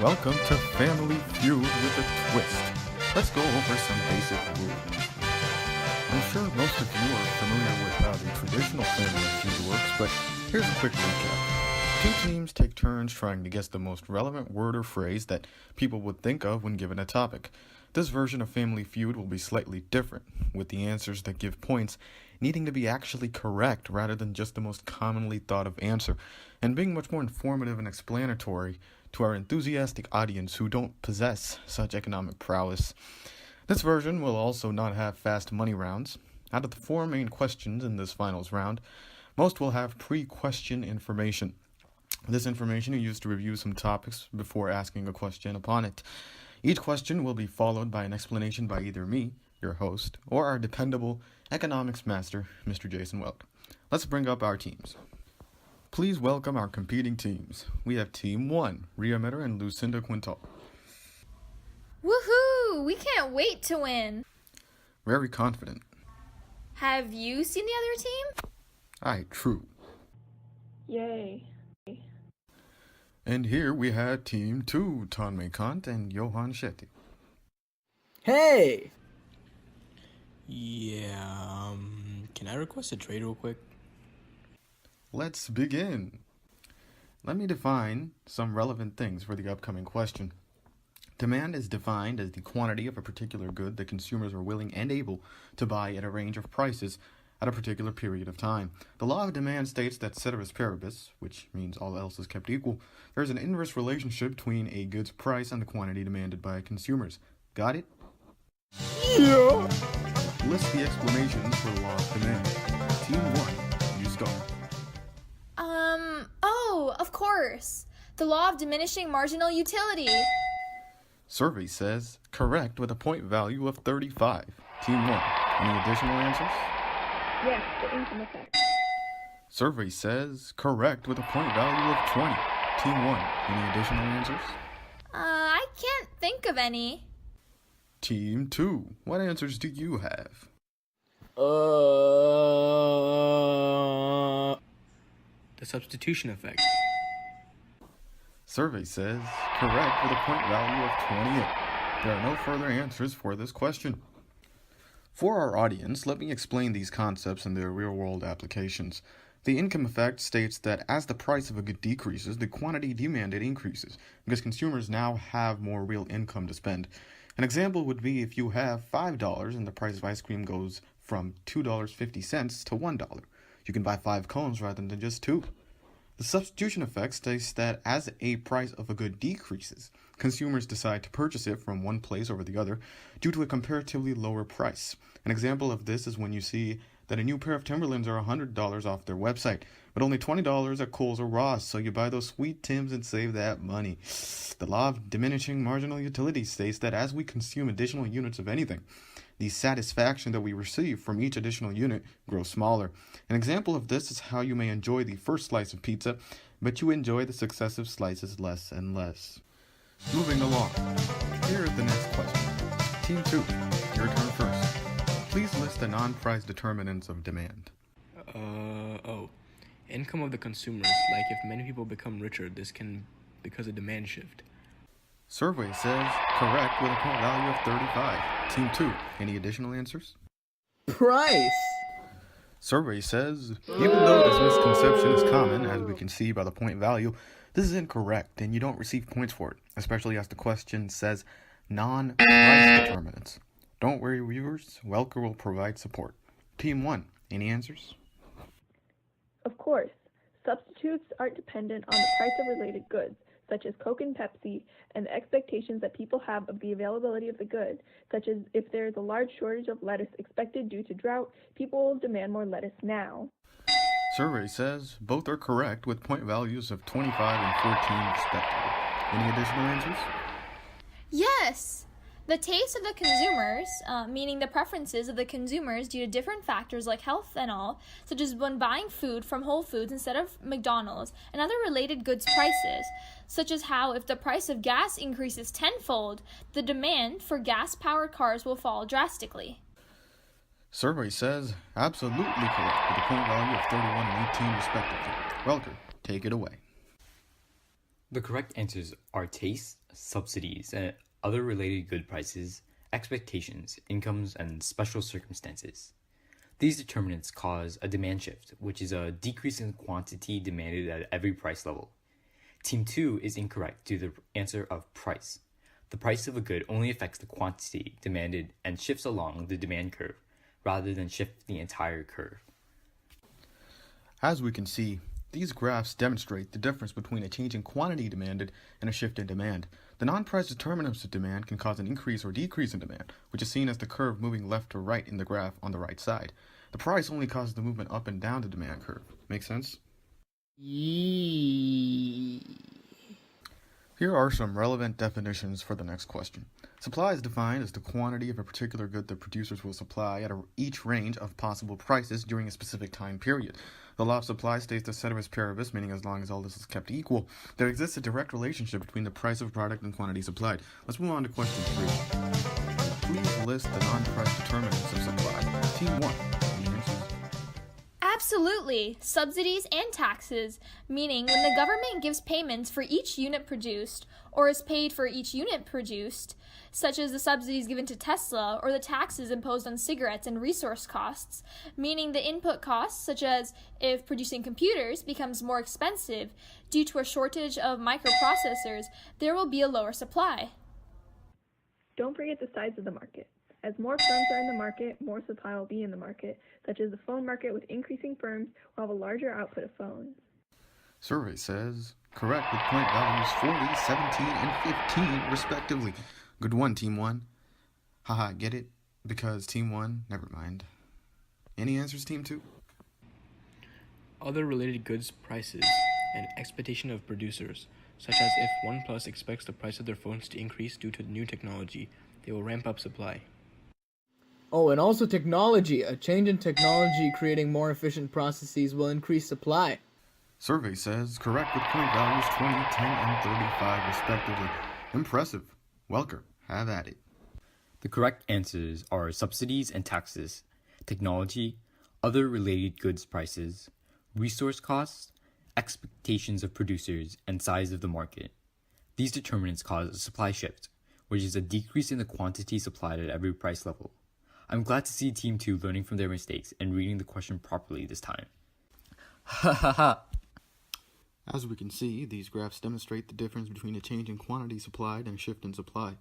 Welcome to Family Feud with a Twist. Let's go over some basic rules. I'm sure most of you are familiar with how the traditional Family Feud works, but here's a quick recap. Two teams take turns trying to guess the most relevant word or phrase that people would think of when given a topic. This version of Family Feud will be slightly different, with the answers that give points needing to be actually correct rather than just the most commonly thought of answer, and being much more informative and explanatory to our enthusiastic audience who don't possess such economic prowess. This version will also not have fast money rounds. Out of the four main questions in this finals round, most will have pre-question information. This information is used to review some topics before asking a question upon it. Each question will be followed by an explanation by either me, your host, or our dependable economics master, Mr. Jason Welk. Let's bring up our teams. Please welcome our competing teams. We have Team 1, Ria Mitter and Lucinda Quintal. Woohoo! We can't wait to win! Very confident. Have you seen the other team? Aye, true. Yay. And here we have Team 2, Tanmay Kant and Johan Shetty. Hey! Yeah, can I request a trade real quick? Let's begin. Let me define some relevant things for the upcoming question. Demand is defined as the quantity of a particular good that consumers are willing and able to buy at a range of prices at a particular period of time. The law of demand states that ceteris paribus, which means all else is kept equal, there is an inverse relationship between a good's price and the quantity demanded by consumers. Got it? Yeah! List the explanations for the law of demand. Team 1, you start. Of course. The law of diminishing marginal utility. Survey says correct with a point value of 35. Team 1, any additional answers? Yes, the income effect. Survey says correct with a point value of 20. Team 1, any additional answers? I can't think of any. Team 2, what answers do you have? The substitution effect. Survey says correct with a point value of 28. There are no further answers for this question. For our audience, let me explain these concepts in their real-world applications. The income effect states that as the price of a good decreases, the quantity demanded increases, because consumers now have more real income to spend. An example would be if you have $5 and the price of ice cream goes from $2.50 to $1. You can buy 5 cones rather than just 2. The substitution effect states that as a price of a good decreases, consumers decide to purchase it from one place over the other due to a comparatively lower price. An example of this is when you see that a new pair of Timberlands are $100 off their website, but only $20 at Kohl's or Ross, so you buy those sweet Tims and save that money. The law of diminishing marginal utility states that as we consume additional units of anything, the satisfaction that we receive from each additional unit grows smaller. An example of this is how you may enjoy the first slice of pizza, but you enjoy the successive slices less and less. Moving along, here is the next question. Team 2, your turn first. Please list the non-price determinants of demand. Income of the consumers. Like if many people become richer, this can because of demand shift. Survey says correct with a point value of 35. Team 2, any additional answers? Price! Survey says, even though this misconception is common, as we can see by the point value, this is incorrect and you don't receive points for it, especially as the question says non-price determinants. Don't worry, viewers, Welker will provide support. Team 1, any answers? Of course, substitutes aren't dependent on the price of related goods, such as Coke and Pepsi, and the expectations that people have of the availability of the good, such as if there is a large shortage of lettuce expected due to drought, people will demand more lettuce now. Survey says both are correct with point values of 25 and 14 respectively. Any additional answers? Yes! The taste of the consumers, meaning the preferences of the consumers due to different factors like health and all, such as when buying food from Whole Foods instead of McDonald's, and other related goods prices, such as how if the price of gas increases tenfold, the demand for gas-powered cars will fall drastically. Survey says absolutely correct with a point value of 31 and 18 respectively. Welker, take it away. The correct answers are taste, subsidies, and other related good prices, expectations, incomes, and special circumstances. These determinants cause a demand shift, which is a decrease in quantity demanded at every price level. Team 2 is incorrect due to the answer of price. The price of a good only affects the quantity demanded and shifts along the demand curve, rather than shift the entire curve. As we can see, these graphs demonstrate the difference between a change in quantity demanded and a shift in demand. The non-price determinants of demand can cause an increase or decrease in demand, which is seen as the curve moving left to right in the graph on the right side. The price only causes the movement up and down the demand curve. Make sense? Here are some relevant definitions for the next question. Supply is defined as the quantity of a particular good that producers will supply at each range of possible prices during a specific time period. The law of supply states that ceteris paribus, meaning as long as all this is kept equal, there exists a direct relationship between the price of a product and quantity supplied. Let's move on to question 3. Please list the non-price determinants of supply. Team 1. Any answers? Absolutely. Subsidies and taxes, meaning when the government gives payments for each unit produced or is paid for each unit produced, such as the subsidies given to Tesla or the taxes imposed on cigarettes and resource costs, meaning the input costs, such as if producing computers becomes more expensive due to a shortage of microprocessors, there will be a lower supply. Don't forget the size of the market. As more firms are in the market, more supply will be in the market, such as the phone market with increasing firms will have a larger output of phones. Survey says correct with point values 40, 17, and 15 respectively. Good one, Team 1. Haha, get it? Because Team 1, never mind. Any answers, Team 2? Other related goods prices and expectation of producers, such as if OnePlus expects the price of their phones to increase due to new technology, they will ramp up supply. Oh, and also technology. A change in technology creating more efficient processes will increase supply. Survey says correct with point values 20, 10, and 35 respectively. Impressive. Welker, have at it. The correct answers are subsidies and taxes, technology, other related goods prices, resource costs, expectations of producers, and size of the market. These determinants cause a supply shift, which is a decrease in the quantity supplied at every price level. I'm glad to see Team 2 learning from their mistakes and reading the question properly this time. Ha ha ha! As we can see, these graphs demonstrate the difference between a change in quantity supplied and a shift in supply.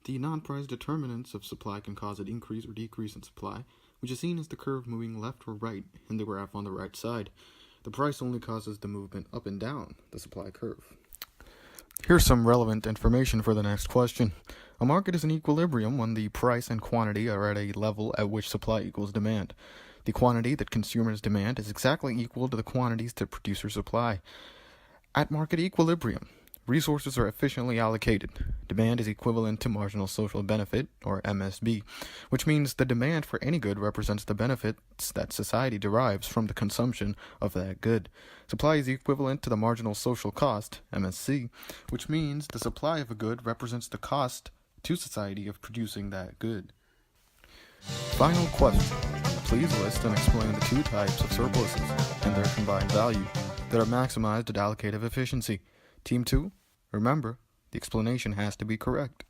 The non-price determinants of supply can cause an increase or decrease in supply, which is seen as the curve moving left or right in the graph on the right side. The price only causes the movement up and down the supply curve. Here's some relevant information for the next question. A market is in equilibrium when the price and quantity are at a level at which supply equals demand. The quantity that consumers demand is exactly equal to the quantities that producers supply. At market equilibrium, resources are efficiently allocated. Demand is equivalent to marginal social benefit, or MSB, which means the demand for any good represents the benefits that society derives from the consumption of that good. Supply is equivalent to the marginal social cost, MSC, which means the supply of a good represents the cost to society of producing that good. Final question. Please list and explain the two types of surpluses and their combined value that are maximized at allocative efficiency. Team 2, remember, the explanation has to be correct.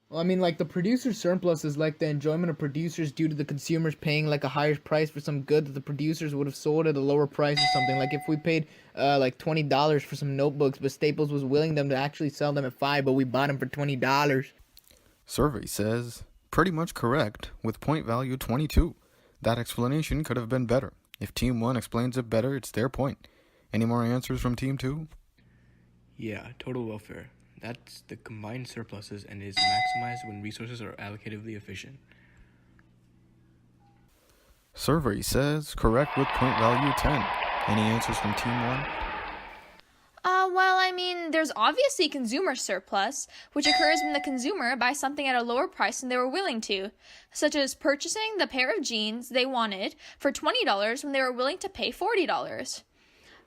Well, I mean, like, the producer surplus is like the enjoyment of producers due to the consumers paying, like, a higher price for some good that the producers would have sold at a lower price or something. Like, if we paid, like, $20 for some notebooks, but Staples was willing them to actually sell them at $5, but we bought them for $20. Survey says, pretty much correct, with point value 22. That explanation could have been better. If Team 1 explains it better, it's their point. Any more answers from Team 2? Yeah, total welfare. That's the combined surpluses and is maximized when resources are allocatively efficient. Survey says correct with point value 10. Any answers from Team 1? Well, I mean, there's obviously consumer surplus, which occurs when the consumer buys something at a lower price than they were willing to, such as purchasing the pair of jeans they wanted for $20 when they were willing to pay $40.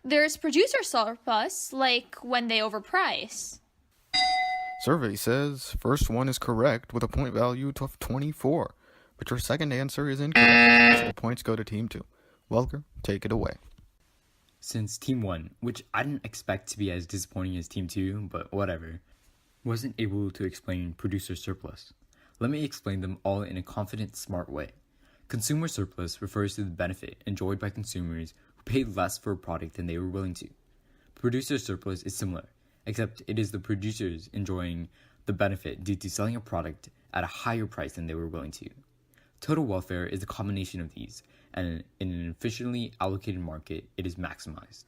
There's producer surplus, like when they overprice. Survey says first one is correct with a point value of 24, but your second answer is incorrect, so the points go to Team 2. Welker, take it away. Since Team 1, which I didn't expect to be as disappointing as Team 2, but whatever, wasn't able to explain producer surplus. Let me explain them all in a confident, smart way. Consumer surplus refers to the benefit enjoyed by consumers who paid less for a product than they were willing to. Producer surplus is similar, except it is the producers enjoying the benefit due to selling a product at a higher price than they were willing to. Total welfare is a combination of these, and in an efficiently allocated market, it is maximized.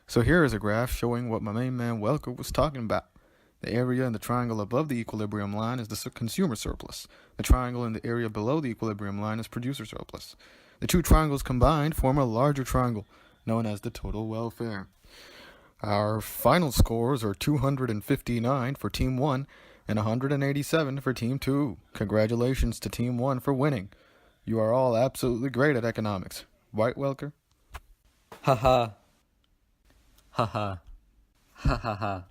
So here is a graph showing what my main man Welker was talking about. The area in the triangle above the equilibrium line is the consumer surplus. The triangle in the area below the equilibrium line is producer surplus. The two triangles combined form a larger triangle, known as the total welfare. Our final scores are 259 for Team 1 and 187 for Team 2. Congratulations to Team 1 for winning. You are all absolutely great at economics. Right, Welker? Ha ha. Ha ha. Ha ha ha.